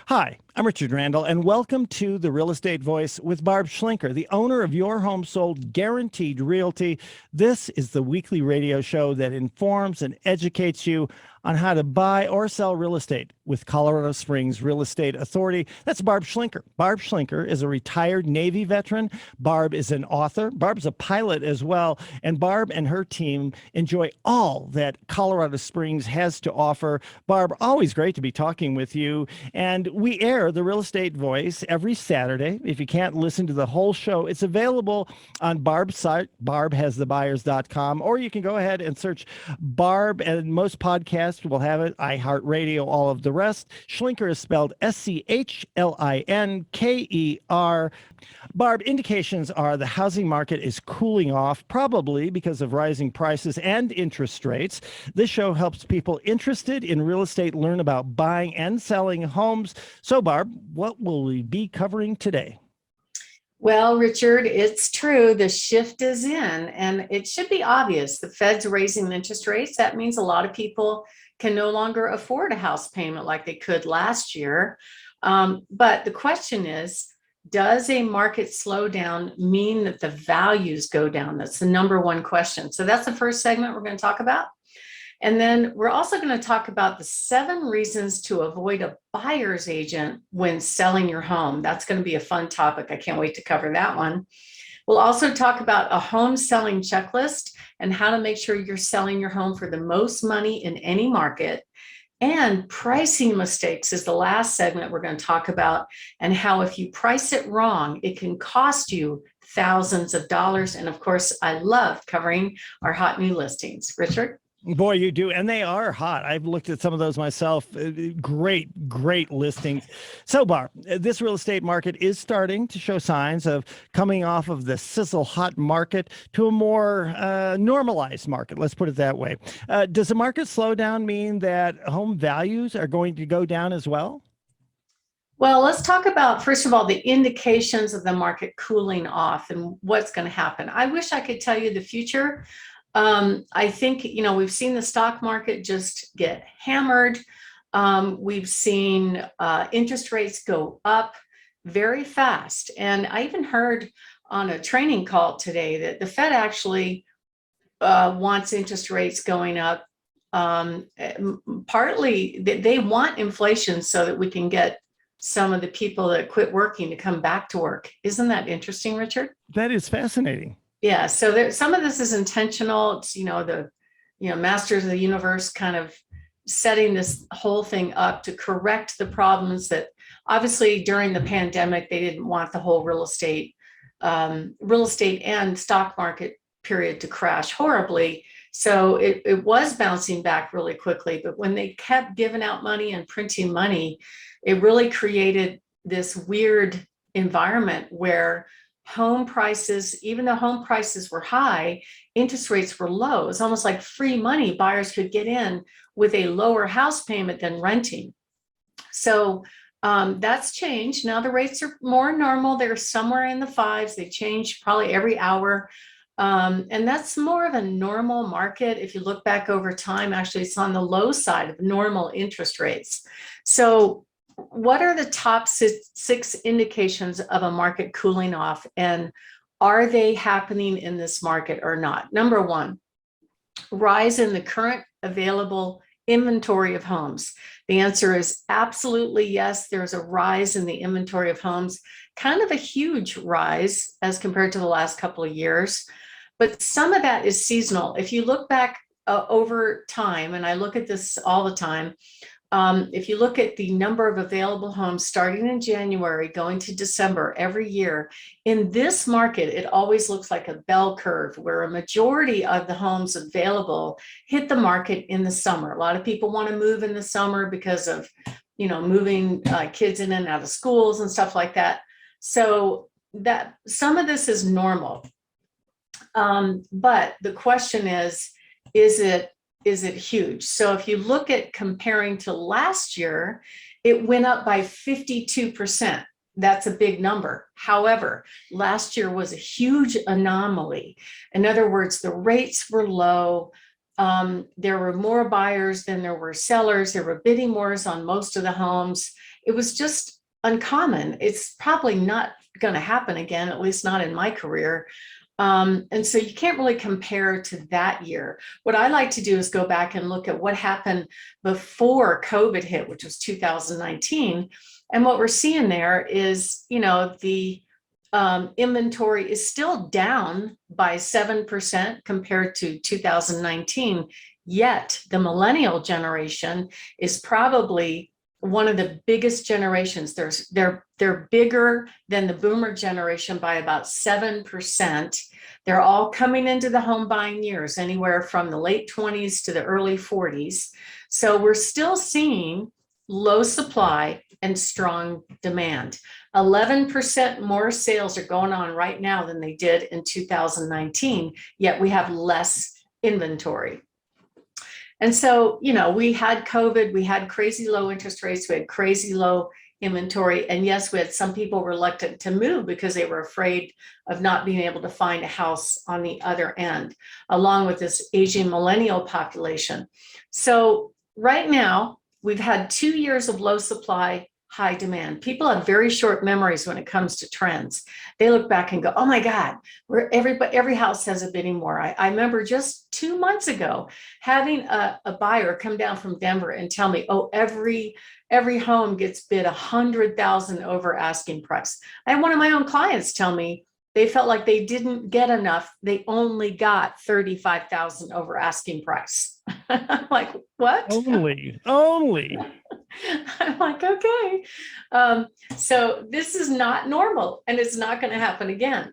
Hi, I'm Richard Randall, and welcome to The Real Estate Voice with Barb Schlinker, the owner of Your Home Sold Guaranteed Realty. This is the weekly radio show that informs and educates you on how to buy or sell real estate with Colorado Springs Real Estate Authority. That's Barb Schlinker. Barb Schlinker is a retired Navy veteran. Barb is an author. Barb's a pilot as well. And Barb and her team enjoy all that Colorado Springs has to offer. Barb, always great to be talking with you. And we air the Real Estate Voice every Saturday. If you can't listen to the whole show, it's available on Barb's site, barbhasthebuyers.com, or you can go ahead and search Barb, and most podcasts will have it, IHeart Radio, all of the rest. Schlinker is spelled Schlinker. Barb, indications are the housing market is cooling off, probably because of rising prices and interest rates. This show helps people interested in real estate learn about buying and selling homes. So, Barb, what will we be covering today? Well, Richard, it's true. The shift is in, and it should be obvious. The Fed's raising interest rates. That means a lot of people can no longer afford a house payment like they could last year. But the question is, does a market slowdown mean that the values go down? That's the number one question. So that's the first segment we're going to talk about. And then we're also going to talk about the 7 reasons to avoid a buyer's agent when selling your home. That's going to be a fun topic. I can't wait to cover that one. We'll also talk about a home selling checklist and how to make sure you're selling your home for the most money in any market. And pricing mistakes is the last segment we're going to talk about, and how if you price it wrong, it can cost you thousands of dollars. And of course, I love covering our hot new listings. Richard? Boy, you do. And they are hot. I've looked at some of those myself. Great listings. So, Barb, this real estate market is starting to show signs of coming off of the Sizzle Hot market to a more normalized market. Let's put it that way. Does the market slowdown mean that home values are going to go down as well? Well, let's talk about, first of all, the indications of the market cooling off and what's going to happen. I wish I could tell you the future. I think, we've seen the stock market just get hammered. We've seen interest rates go up very fast. And I even heard on a training call today that the Fed actually wants interest rates going up. Partly they want inflation so that we can get some of the people that quit working to come back to work. Isn't that interesting, Richard? That is fascinating. Yeah, so some of this is intentional. It's, the masters of the universe kind of setting this whole thing up to correct the problems that obviously during the pandemic, they didn't want the whole real estate and stock market period to crash horribly. So it was bouncing back really quickly. But when they kept giving out money and printing money, it really created this weird environment where home prices, even though home prices were high, interest rates were low. It's almost like free money. Buyers could get in with a lower house payment than renting. So that's changed. Now the rates are more normal. They're somewhere in the 5s. They change probably every hour. And that's more of a normal market. If you look back over time, actually, it's on the low side of normal interest rates. So what are the top 6 indications of a market cooling off, and are they happening in this market or not? Number 1, rise in the current available inventory of homes. The answer is absolutely yes. There's a rise in the inventory of homes, kind of a huge rise as compared to the last couple of years. But some of that is seasonal. If you look back over time, and I look at this all the time, if you look at the number of available homes starting in January, going to December every year, in this market, it always looks like a bell curve where a majority of the homes available hit the market in the summer. A lot of people want to move in the summer because of, moving kids in and out of schools and stuff like that. So that some of this is normal. But the question is it huge? So if you look at comparing to last year, it went up by 52%. That's a big number. However, last year was a huge anomaly. In other words, the rates were low. There were more buyers than there were sellers. There were bidding wars on most of the homes. it was just uncommon. It's probably not going to happen again, at least not in my career. And so you can't really compare to that year. What I like to do is go back and look at what happened before COVID hit, which was 2019. And what we're seeing there is, the inventory is still down by 7% compared to 2019. Yet the millennial generation is probably one of the biggest generations. They're bigger than the boomer generation by about 7%. They're all coming into the home buying years, anywhere from the late 20s to the early 40s. So we're still seeing low supply and strong demand. 11% more sales are going on right now than they did in 2019, yet we have less inventory. And so, we had COVID, we had crazy low interest rates, we had crazy low inventory. And yes, we had some people reluctant to move because they were afraid of not being able to find a house on the other end, along with this aging millennial population. So right now, we've had 2 years of low supply, high demand. People have very short memories when it comes to trends. They look back and go, oh my God, every house has a bidding war. I remember just 2 months ago having a buyer come down from Denver and tell me, oh, every home gets bid 100,000 over asking price. I had one of my own clients tell me they felt like they didn't get enough. They only got 35,000 over asking price. I'm like, what? Only. I'm like, okay. So this is not normal, and it's not going to happen again,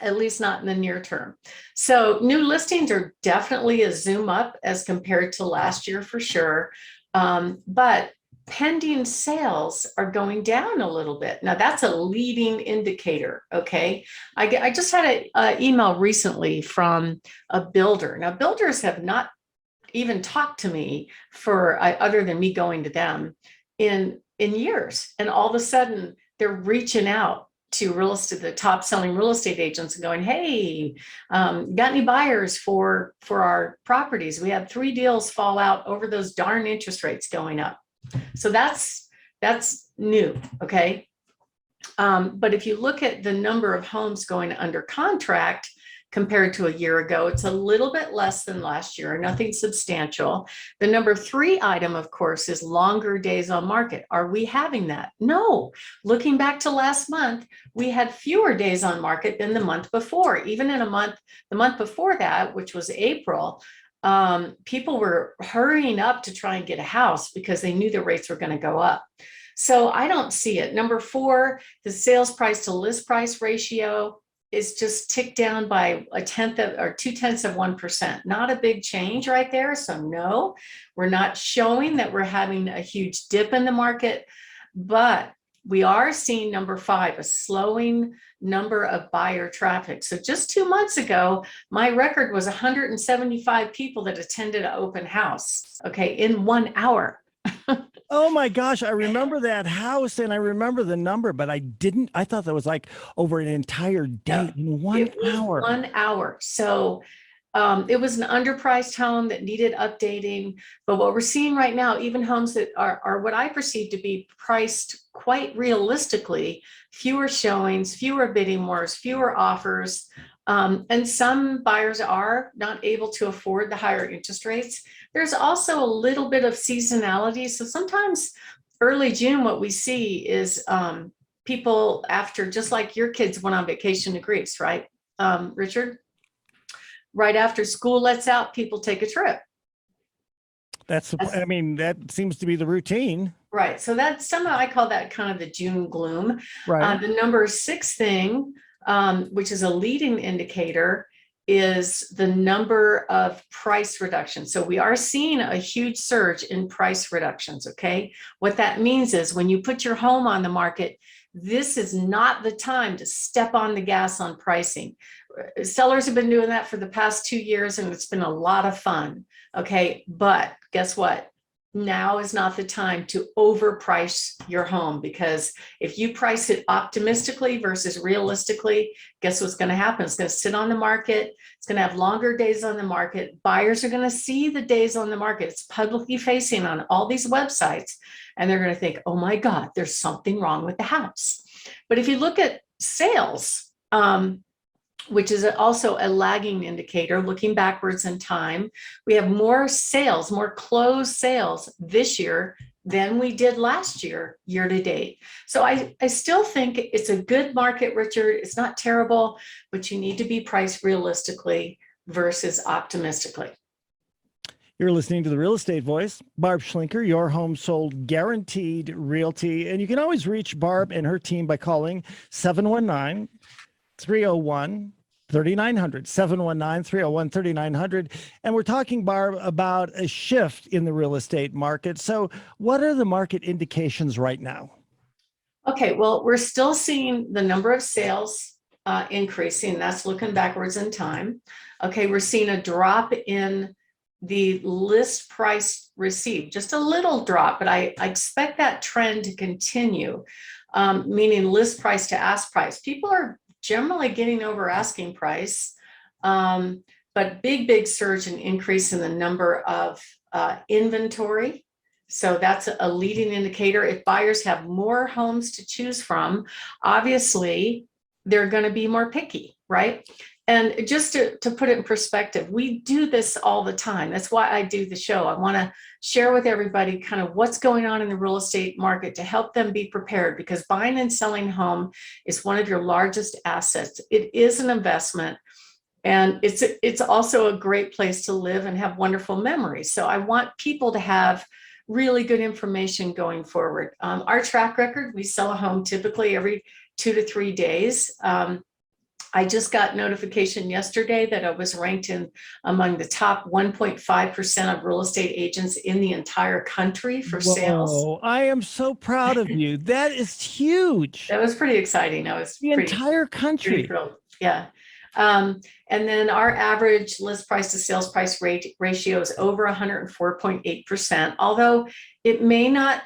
at least not in the near term. So new listings are definitely a zoom up as compared to last year for sure. But pending sales are going down a little bit. Now that's a leading indicator. Okay. I just had an email recently from a builder. Now builders have not even talked to me for other than me going to them in years. And all of a sudden they're reaching out to the top selling real estate agents and going, hey, got any buyers for our properties? We had 3 deals fall out over those darn interest rates going up. So that's new. Okay. But if you look at the number of homes going under contract compared to a year ago, it's a little bit less than last year, nothing substantial. The number 3 item, of course, is longer days on market. Are we having that? No. Looking back to last month, we had fewer days on market than the month before. Even in the month before that, which was April, people were hurrying up to try and get a house because they knew the rates were going to go up. So I don't see it. Number 4, the sales price to list price ratio is just ticked down by 0.2%. Not a big change right there. So no, we're not showing that we're having a huge dip in the market, but we are seeing number 5, a slowing number of buyer traffic. So just 2 months ago, my record was 175 people that attended an open house, okay, in 1 hour. Oh my gosh, I remember that house and I remember the number, but I thought that was like over an entire day in 1 hour. 1 hour. So it was an underpriced home that needed updating. But what we're seeing right now, even homes that are what I perceive to be priced quite realistically, fewer showings, fewer bidding wars, fewer offers. And some buyers are not able to afford the higher interest rates. There's also a little bit of seasonality. So sometimes early June, what we see is people after, just like your kids went on vacation to Greece, right, Richard? Right after school lets out, people take a trip. That seems to be the routine. Right. So that's somehow I call that kind of the June gloom. Right. The number 6 thing, which is a leading indicator, is the number of price reductions. So we are seeing a huge surge in price reductions. Okay. What that means is when you put your home on the market, this is not the time to step on the gas on pricing. Sellers have been doing that for the past 2 years, and it's been a lot of fun. Okay. But guess what? now is not the time to overprice your home, because if you price it optimistically versus realistically, guess what's going to happen? It's going to sit on the market. It's going to have longer days on the market. Buyers are going to see the days on the market. It's publicly facing on all these websites, and they're going to think, oh my God, there's something wrong with the house. But if you look at sales, which is also a lagging indicator, looking backwards in time, we have more sales, more closed sales this year than we did last year, year to date. So I still think it's a good market, Richard. It's not terrible, but you need to be priced realistically versus optimistically. You're listening to The Real Estate Voice. Barb Schlinker, your home sold guaranteed realty. And you can always reach Barb and her team by calling 719-301-3900, 719-301-3900. And we're talking, Barb, about a shift in the real estate market. So what are the market indications right now? Okay, well, we're still seeing the number of sales increasing. That's looking backwards in time. Okay, we're seeing a drop in the list price received, just a little drop, but I expect that trend to continue, meaning list price to ask price. People are generally getting over asking price, but big surge and increase in the number of inventory. So that's a leading indicator. If buyers have more homes to choose from, obviously they're going to be more picky, right? And just to put it in perspective, we do this all the time. That's why I do the show. I want to share with everybody kind of what's going on in the real estate market to help them be prepared, because buying and selling home is one of your largest assets. It is an investment, and it's also a great place to live and have wonderful memories. So I want people to have really good information going forward. Our track record, we sell a home typically every 2 to 3 days. I just got notification yesterday that I was ranked in among the top 1.5% of real estate agents in the entire country for sales. I am so proud of you. That is huge. That was pretty exciting. I was the entire country. Pretty thrilled. Yeah. And then our average list price to sales price ratio is over 104.8%, although it may not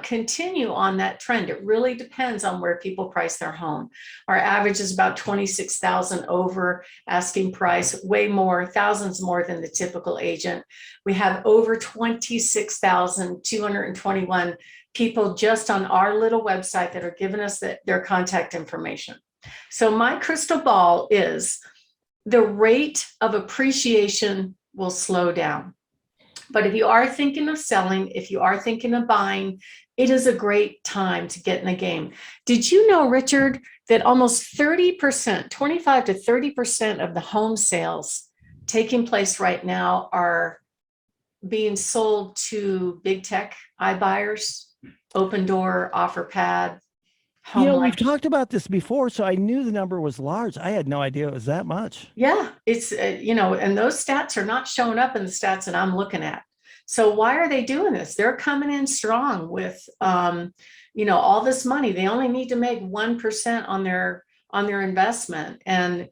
continue on that trend. It really depends on where people price their home. Our average is about 26,000 over asking price, way more, thousands more than the typical agent. We have over 26,221 people just on our little website that are giving us their contact information. So my crystal ball is the rate of appreciation will slow down. But if you are thinking of selling, if you are thinking of buying, it is a great time to get in the game. Did you know, Richard, that almost 30%, 25 to 30% of the home sales taking place right now are being sold to big tech iBuyers, Open Door, OfferPad? We've talked about this before, so I knew the number was large. I had no idea it was that much. Yeah, it's, and those stats are not showing up in the stats that I'm looking at. So why are they doing this? They're coming in strong with, all this money. They only need to make 1% on their investment. And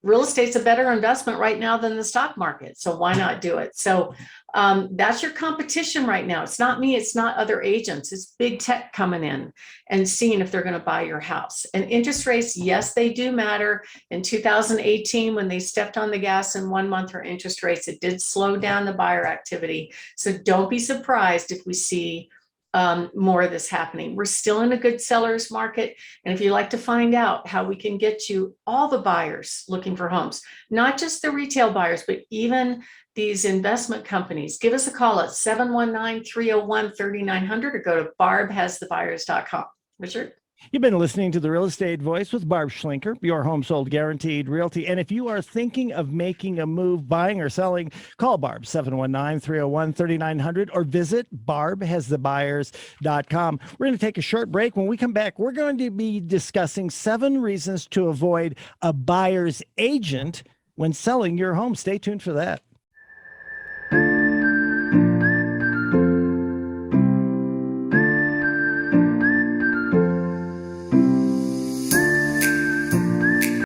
real estate's a better investment right now than the stock market. So why not do it? So that's your competition right now. It's not me. It's not other agents. It's big tech coming in and seeing if they're going to buy your house. And interest rates, yes, they do matter. In 2018, when they stepped on the gas in 1 month for interest rates, it did slow down the buyer activity. So don't be surprised if we see more of this happening. We're still in a good seller's market. And if you'd like to find out how we can get you all the buyers looking for homes, not just the retail buyers, but even these investment companies, give us a call at 719-301-3900 or go to barbhasthebuyers.com. Richard? You've been listening to The Real Estate Voice with Barb Schlinker, your home sold guaranteed realty. And if you are thinking of making a move, buying or selling, call Barb 719-301-3900 or visit barbhasthebuyers.com. We're going to take a short break. When we come back, we're going to be discussing 7 reasons to avoid a buyer's agent when selling your home. Stay tuned for that.